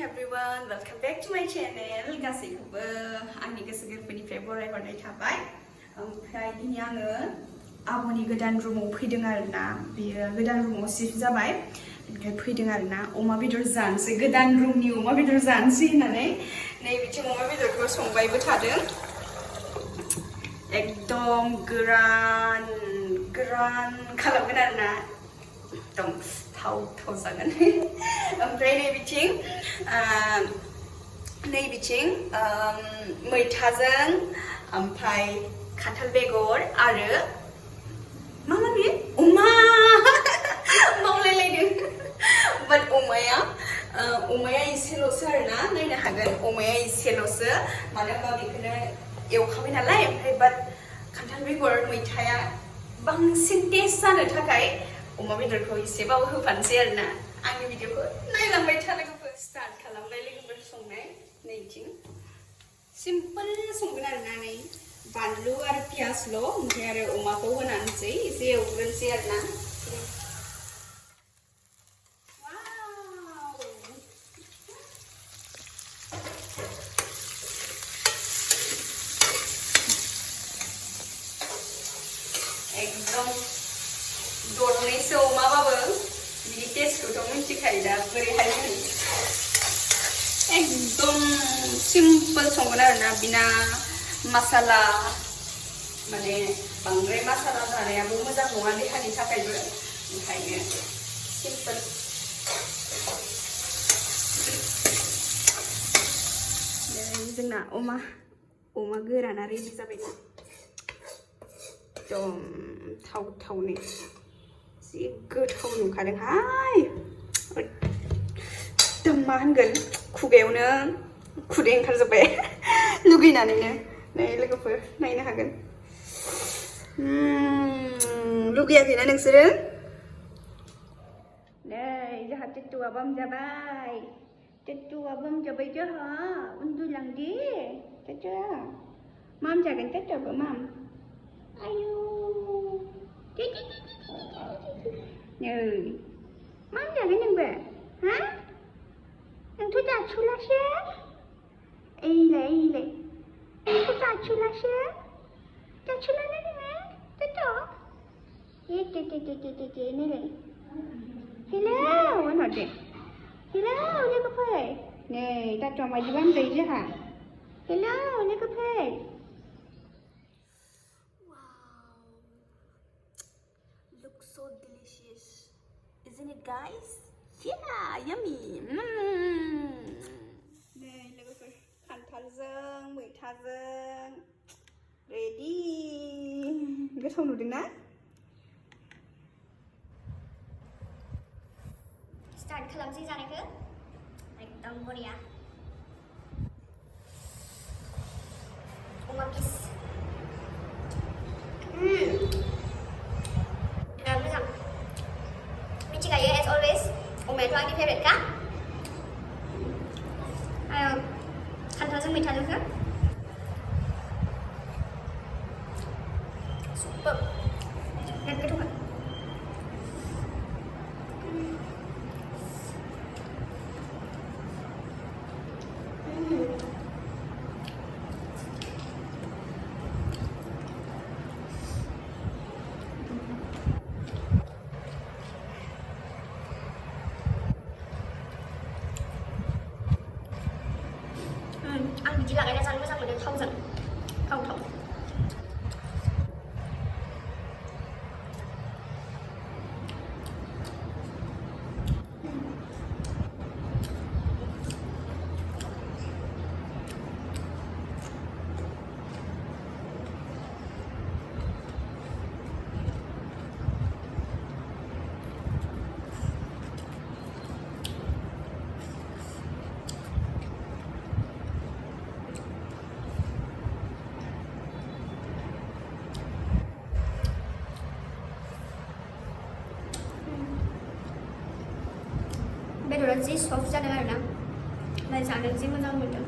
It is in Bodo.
everyone, welcome back to my channel. गासैखौबो आंनि गोसो गोरबोनिफ्राय बरायहरनाय थाबाय। ओमफ्राय दिनै आङो आब'नि गोदान रुमाव फैदों आरोना। बेयो गोदान रुमाव शिफ्ट जाबाय। ओमफ्राय फैदों आरोना अमा बेदर जानोसै, गोदान रुमनि अमा बेदर जानोसै होननानै नै बिथिं अमा बेदरखौ संबायबो थादों। एकदम गोरान खालामगोन आरोना। एकदम थाव जागोन। ओमफ्राय नै बिथिं मैथाजों ओमफ्राय खान्थाल बेगर आरो मा बेयो अमा बावलायलायदों। बाट अमाया एसेल'सो आरोना, नायनो हागोन अमाया एसेल'सो, मानो होनबा बेखौनो एवखाबाय नालाय। ओमफ्राय बाट खान्थाल बेगर मैथाया बांसिन टेस्ट जानो थाखाय अमा बेदरखौ एसेबाबो होफानोसै आरोना। आंनि भिडिअखौ नायलांबाय था लोगोफोर। स्टार्ट खालामबाय लोगोफोर संनाय। नैथिं सिम्पोल संगोन आरोना, नै बानलु आरो पियाजल', ओमफ्राय आरो अमाखौ होनानैसै एसे एवग्रोनोसै आरोना। एकदम दरनैसो अमाबाबो बिनि टेस्टखौथ' मिथिखायो दा बोरैहाय होयो। एकदम सिम्पोल संगोन आरोना, बिना मसाला, माने बांद्राय मसाला जानायाबो मोजां नङा देहानि थाखायबो, ओंखायनो सिम्पोल। जोंना अमा गोराना रेडि जाबाय। एकदम थावनो जि गोथाव नुखादोंहाय। एकदम मा होनगोन, खुगायावनो खुदै ओंखारजोब्बाय लुगैनानैनो। नै लोगोफोर नायनो हागोन। लुगैयाखैना नोंसोरो? नै जोंहा टेटुआ बाम जाबाय जोंहा उन्दुलांदे टेटुआ। माम जागोन टेटुआबो माम। आयु नै माम जागोन नोंबो, हा? नोंथ' जासुलासो। एइलाय नोंथ' जासुलासो। जासुलाना नोङो टेट'? नैलाय हेलौ होनहरदो। हेलौ लोगो फै। नै टेट'आ मायदि बामजायो जोंहा। हेलौ लोगो फै। Looks so delicious, isn't it, guys? Yeah, yummy. नै लोगोफोर खान्थालजों मैथाजों रेडि। गोथाव नुदोंना? स्टार्ट खालामसै जानायखौ। एकदम बरिया अमा पिस। मोजां मिथिखायो एज अलवेज अमायाथ' आंनि फेभरेटखा। खान्थालजों मैथाजोंसो सुपार बिराद गोथावखा। आं बिदि लागायना जानो मोजां मोनो, थावजों थाव। बेदरा जि सफ्ट जादों आरोना, ओमफ्राय जानो जि मोजां मोनदों।